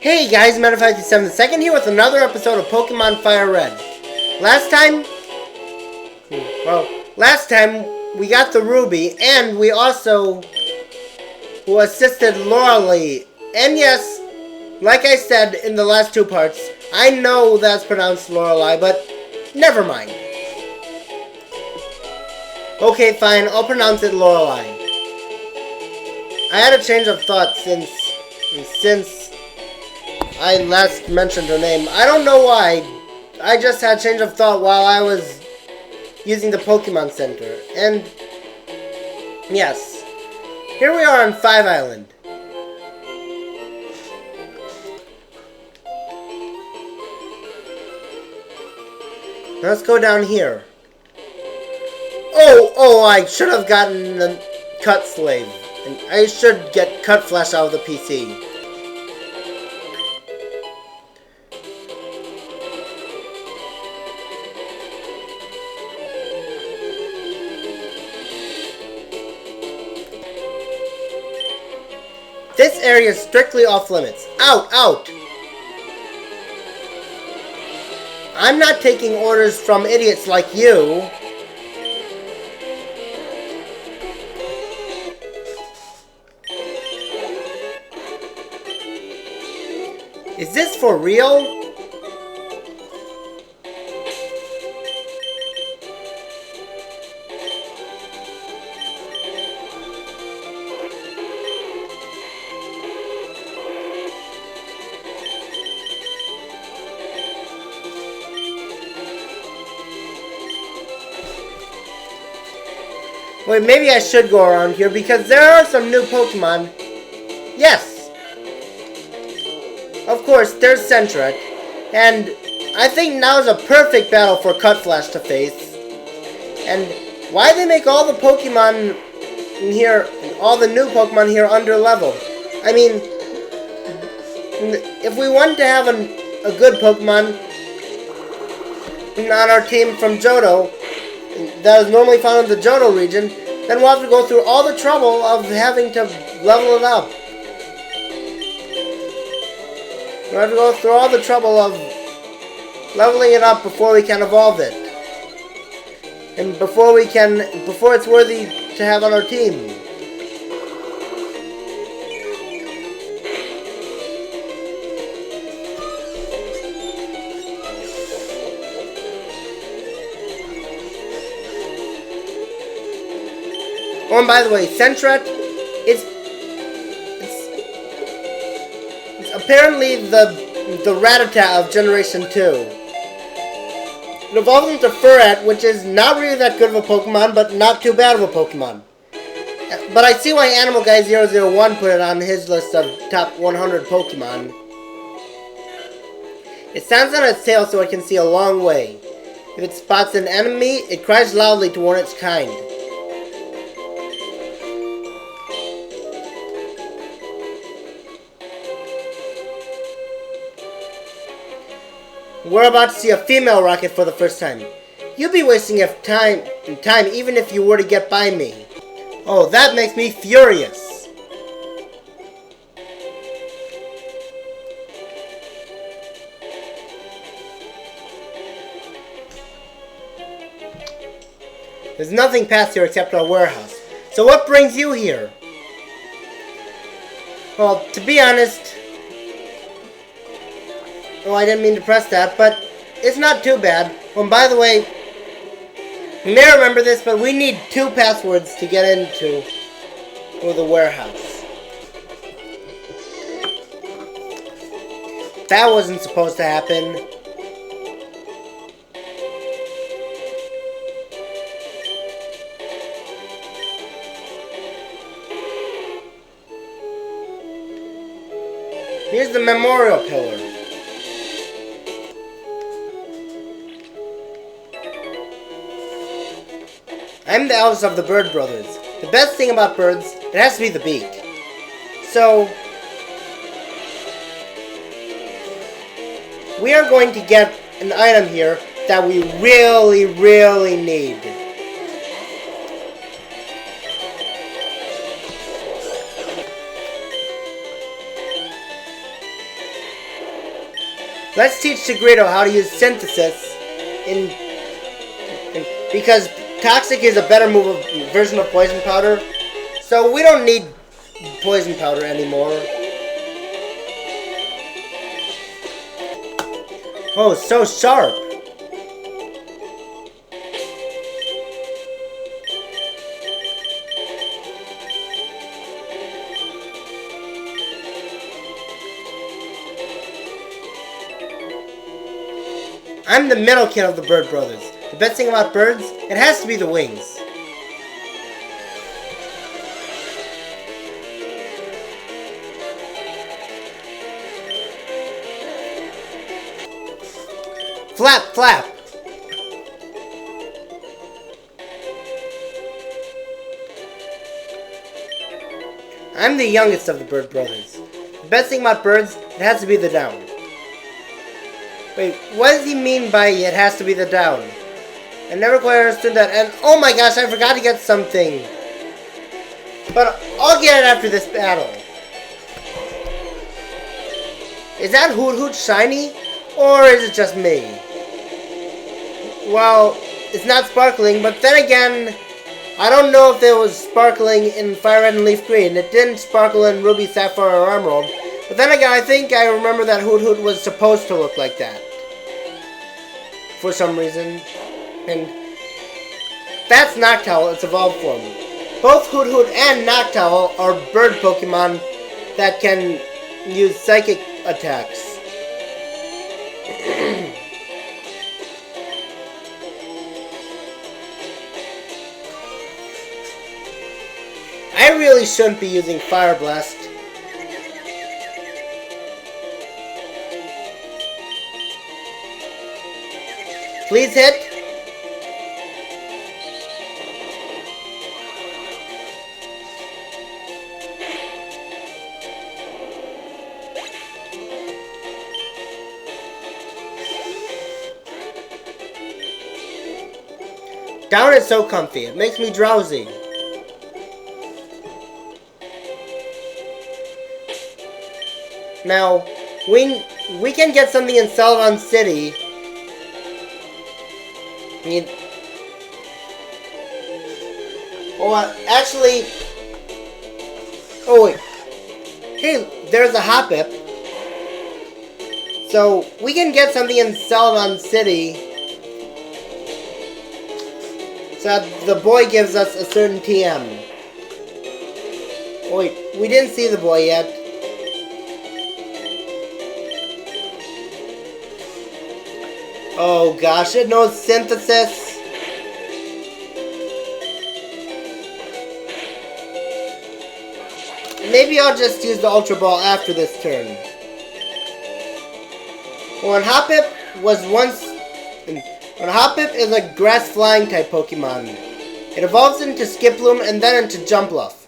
Hey guys, Meta557 2nd here with another episode of Pokemon Firered. Last time we got the Ruby, and we also assisted Lorelei. And yes, like I said in the last two parts, I know that's pronounced Lorelei, but never mind. Okay, fine, I'll pronounce it Lorelei. I had a change of thought since I last mentioned her name. I don't know why. I just had a change of thought while I was using the Pokemon Center. And yes, here we are on 5 Island. Let's go down here. Oh, I should have gotten the Cut Slave. And I should get Cut Flash out of the PC. This area is strictly off limits. Out! I'm not taking orders from idiots like you. Is this for real? Wait, maybe I should go around here because there are some new Pokemon. Yes! Of course, there's Sentret. And I think now is a perfect battle for Cut Flash to face. And why they make all the Pokemon in here, all the new Pokemon here under leveled? I mean, if we want to have a good Pokemon on our team from Johto, that is normally found in the Johto region, then we'll have to go through all the trouble of having to level it up. We'll have to go through all the trouble of leveling it up before we can evolve it. And before it's worthy to have on our team. Oh, and by the way, Sentret is apparently the Rattata of Generation 2. It evolves into Furret, which is not really that good of a Pokemon, but not too bad of a Pokemon. But I see why Animal Guy 001 put it on his list of top 100 Pokemon. It stands on its tail so it can see a long way. If it spots an enemy, it cries loudly to warn its kind. We're about to see a female rocket for the first time. You'll be wasting time even if you were to get by me. Oh, that makes me furious. There's nothing past here except our warehouse. So what brings you here? Well, to be honest... Oh, I didn't mean to press that, but it's not too bad. Oh, and by the way, you may remember this, but we need 2 passwords to get into the warehouse. That wasn't supposed to happen. Here's the memorial pillar. I'm the eldest of the Bird Brothers. The best thing about birds, it has to be the beak. So, we are going to get an item here that we really need. Let's teach Segredo how to use synthesis because Toxic is a better version of Poison Powder. So we don't need Poison Powder anymore. Oh, so sharp. I'm the middle kid of the Bird Brothers. The best thing about birds, it has to be the wings. Flap, flap. I'm the youngest of the Bird Brothers. The best thing about birds, it has to be the down. Wait, what does he mean by it has to be the down? I never quite understood that, and oh my gosh, I forgot to get something. But I'll get it after this battle. Is that Hoothoot shiny? Or is it just me? Well, it's not sparkling, but then again, I don't know if it was sparkling in Fire Red and Leaf Green. It didn't sparkle in Ruby, Sapphire, or Emerald. But then again, I think I remember that Hoothoot was supposed to look like that. For some reason. And that's Noctowl, its evolved form. Both Hoothoot and Noctowl are bird Pokemon that can use psychic attacks. I really shouldn't be using Fire Blast. Please hit. Down is so comfy. It makes me drowsy. Now, we can get something in Celadon City. Actually... Oh, wait. Hey, there's a Hoppip. So, we can get something in Celadon City. So that the boy gives us a certain TM. Oh, wait, we didn't see the boy yet. Oh gosh, it knows synthesis. Maybe I'll just use the Ultra Ball after this turn. When Hoppip is a grass flying type Pokemon. It evolves into Skiploom and then into Jumpluff.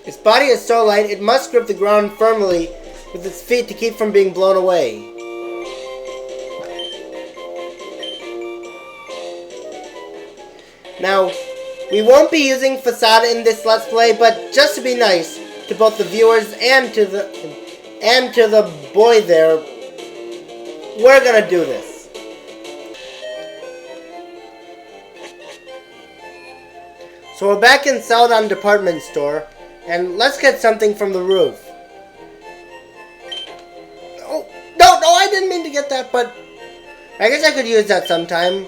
Its body is so light, it must grip the ground firmly with its feet to keep from being blown away. Now, we won't be using Facade in this Let's Play, but just to be nice to both the viewers and to the boy there, we're gonna do this. So we're back in Celadon Department Store. And let's get something from the roof. Oh, no, I didn't mean to get that, but I guess I could use that sometime.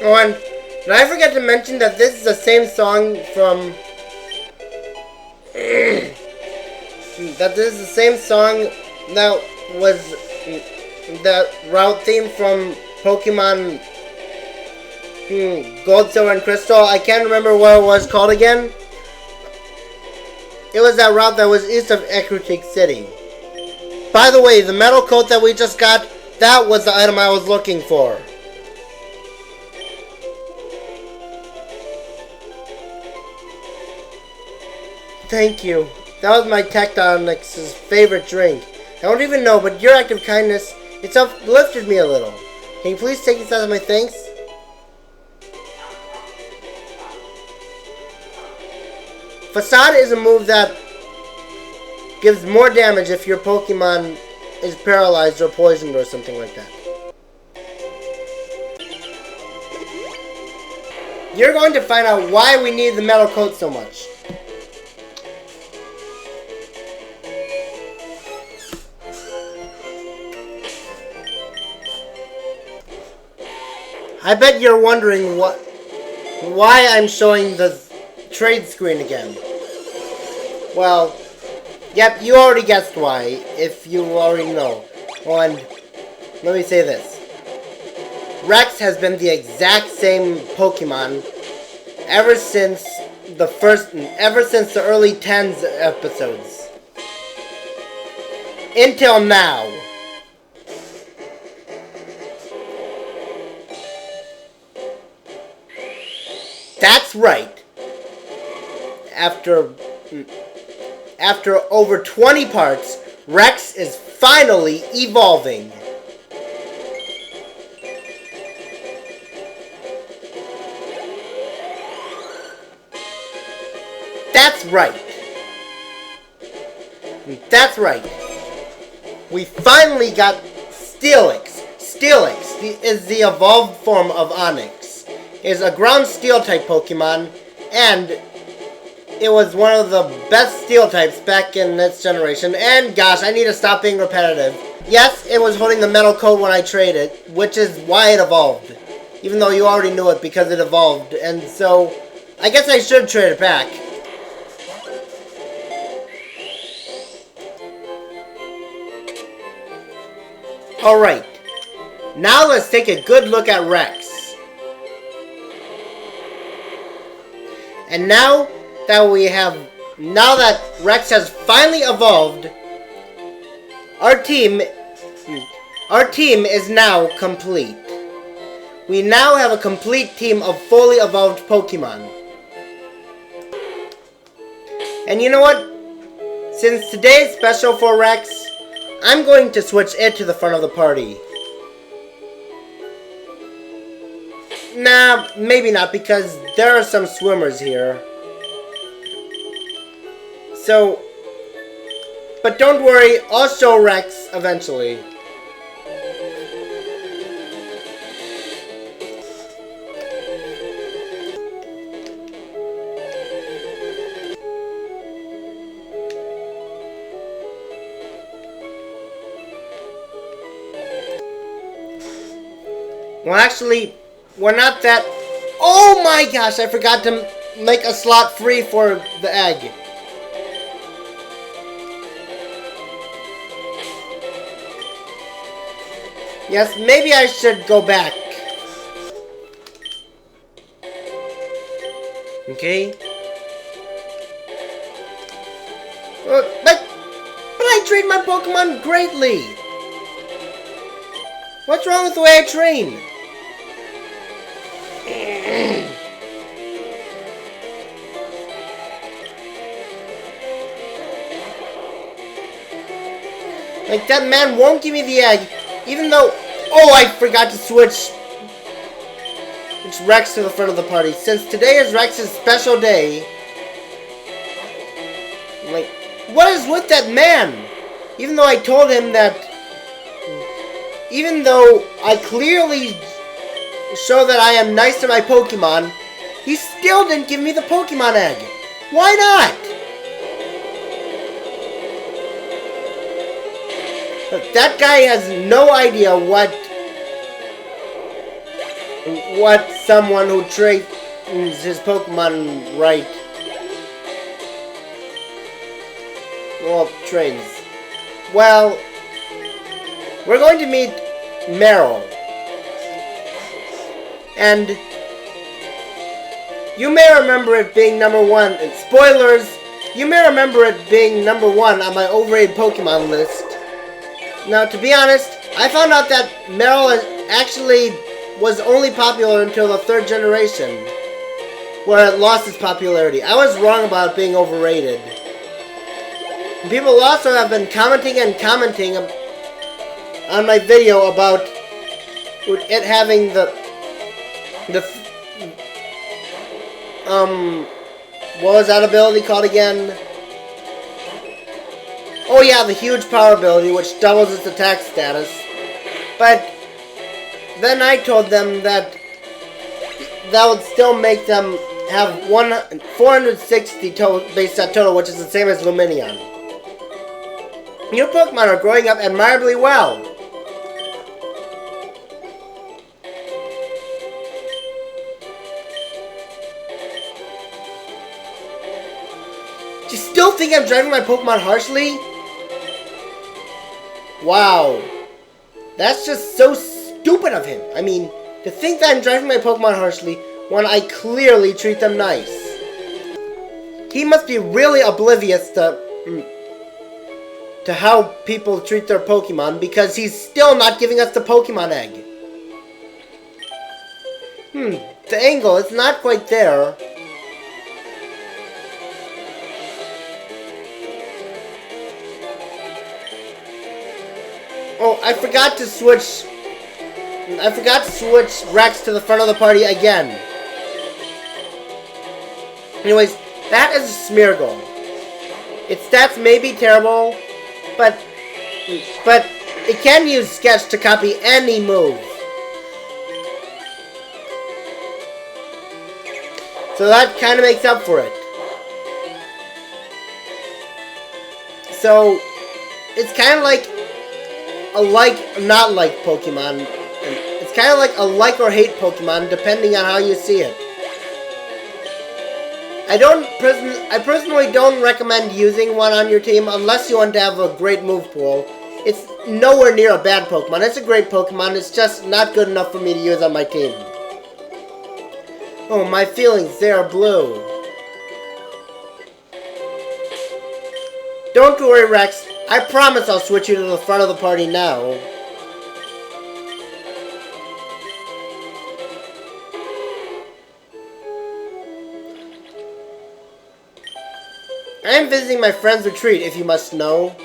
Oh, and did I forget to mention that this is the same song from... that this is the same song that was the route theme from Pokemon Gold, Silver, and Crystal. I can't remember what it was called again. It was that route that was east of Ecruteak City. By the way, the metal coat that we just got, that was the item I was looking for. Thank you. That was my Tectonix's favorite drink. I don't even know, but your act of kindness, it's uplifted me a little. Can you please take this as my thanks? Facade is a move that gives more damage if your Pokemon is paralyzed or poisoned or something like that. You're going to find out why we need the metal coat so much. I bet you're wondering why I'm showing the trade screen again. Well, yep, you already guessed why, if you already know. And let me say this. Rex has been the exact same Pokemon ever since the early 10s episodes. Until now. That's right. After over 20 parts, Rex is finally evolving. That's right. That's right. We finally got Steelix. Steelix is the evolved form of Onix. It is a ground steel type Pokemon, and it was one of the best steel types back in its generation. And gosh, I need to stop being repetitive. Yes, it was holding the metal coat when I traded, which is why it evolved. Even though you already knew it because it evolved. And so, I guess I should trade it back. Alright, now let's take a good look at Rex. And now that Rex has finally evolved, our team is now complete. We now have a complete team of fully evolved Pokemon. And you know what? Since today's special for Rex, I'm going to switch it to the front of the party. Nah, maybe not, because there are some swimmers here. So, but don't worry, I'll show Rex eventually. Well, actually, we're not that... Oh my gosh, I forgot to make a slot free for the egg. Yes, maybe I should go back. Okay. But I train my Pokemon greatly. What's wrong with the way I train? Like, that man won't give me the egg, even though... Oh, I forgot to switch Rex to the front of the party. Since today is Rex's special day... Like, what is with that man? Even though I told him that... Even though I clearly show that I am nice to my Pokemon, he still didn't give me the Pokemon egg. Why not? Look, that guy has no idea what someone who trains his Pokemon right. Well, trains. Well, we're going to meet Marill. And you may remember it being number 1. And spoilers, you may remember it being number 1 on my overrated Pokemon list. Now, to be honest, I found out that Marill actually was only popular until the 3rd generation, where it lost its popularity. I was wrong about it being overrated. People also have been commenting and commenting on my video about it having the what was that ability called again? Oh yeah, the huge power ability, which doubles its attack status. But then I told them that would still make them have 460 base set total, which is the same as Luminion. New Pokemon are growing up admirably well. Do you still think I'm driving my Pokemon harshly? Wow. That's just so stupid of him. I mean, to think that I'm driving my Pokemon harshly when I clearly treat them nice. He must be really oblivious to how people treat their Pokemon, because he's still not giving us the Pokemon egg. The angle is not quite there. Oh, I forgot to switch Rex to the front of the party again. Anyways, that is a Smeargle. Its stats may be terrible, but it can use Sketch to copy any move. So that kind of makes up for it. So it's kind of like a not like Pokemon. It's kind of like a like or hate Pokemon, depending on how you see it. I personally don't recommend using one on your team unless you want to have a great move pool. It's nowhere near a bad Pokemon. It's a great Pokemon. It's just not good enough for me to use on my team. Oh, my feelings, they are blue. Don't worry, Rex. I promise I'll switch you to the front of the party now. I am visiting my friend's retreat, if you must know.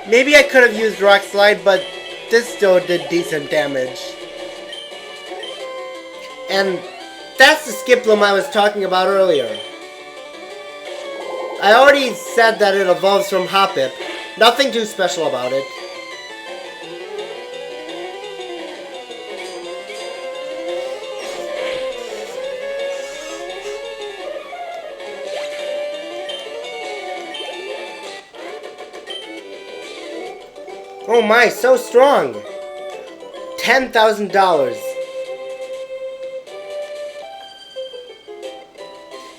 Maybe I could have used Rock Slide, but this still did decent damage. And that's the Skiploom I was talking about earlier. I already said that it evolves from Hoppip. Nothing too special about it. Oh my, so strong! $10,000.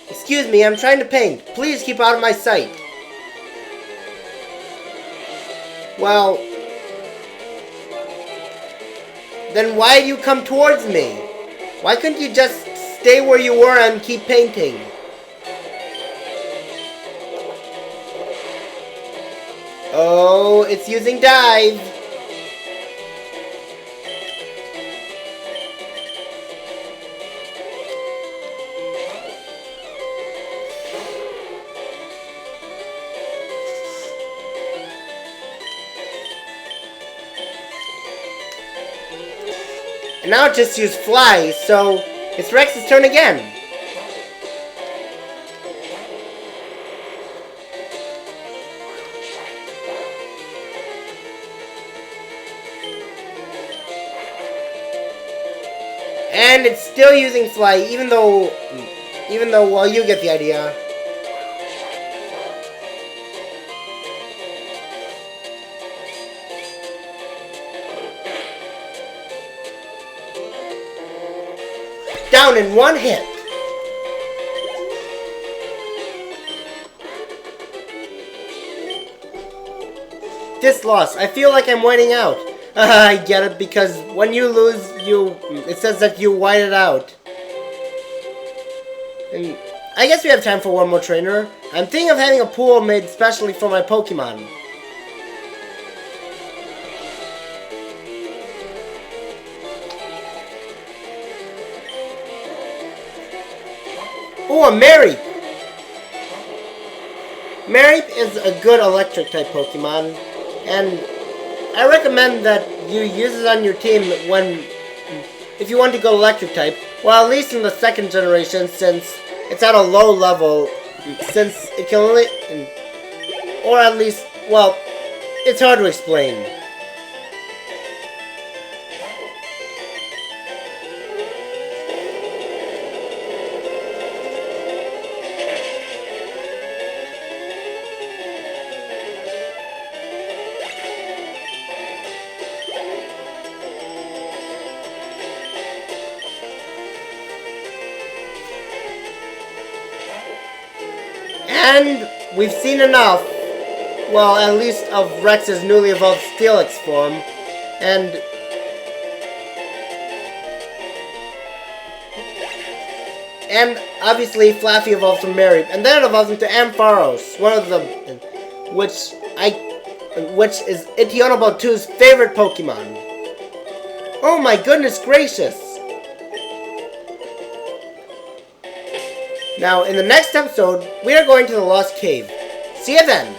Excuse me, I'm trying to paint. Please keep out of my sight. Well, then why do you come towards me? Why couldn't you just stay where you were and keep painting? Oh, it's using dive. And now it just used Fly, so it's Rex's turn again. And it's still using Fly, even though, well, you get the idea. Down in one hit. This loss, I feel like I'm whiting out. I get it, because when you lose, it says that you white it out. And I guess we have time for one more trainer. I'm thinking of having a pool made specially for my Pokemon. Ooh, a Mareep! Mareep is a good electric type Pokemon, and I recommend that you use it on your team if you want to go electric type, well, at least in the second generation, since it's at a low level, since it can only, or at least, well, it's hard to explain. And we've seen enough, well, at least of Rex's newly evolved Steelix form, and obviously Flaaffy evolves from Mareep, and then it evolves into Ampharos, one of the, which is Itionobal 2's favorite Pokemon. Oh my goodness gracious! Now, in the next episode, we are going to the Lost Cave. See you then!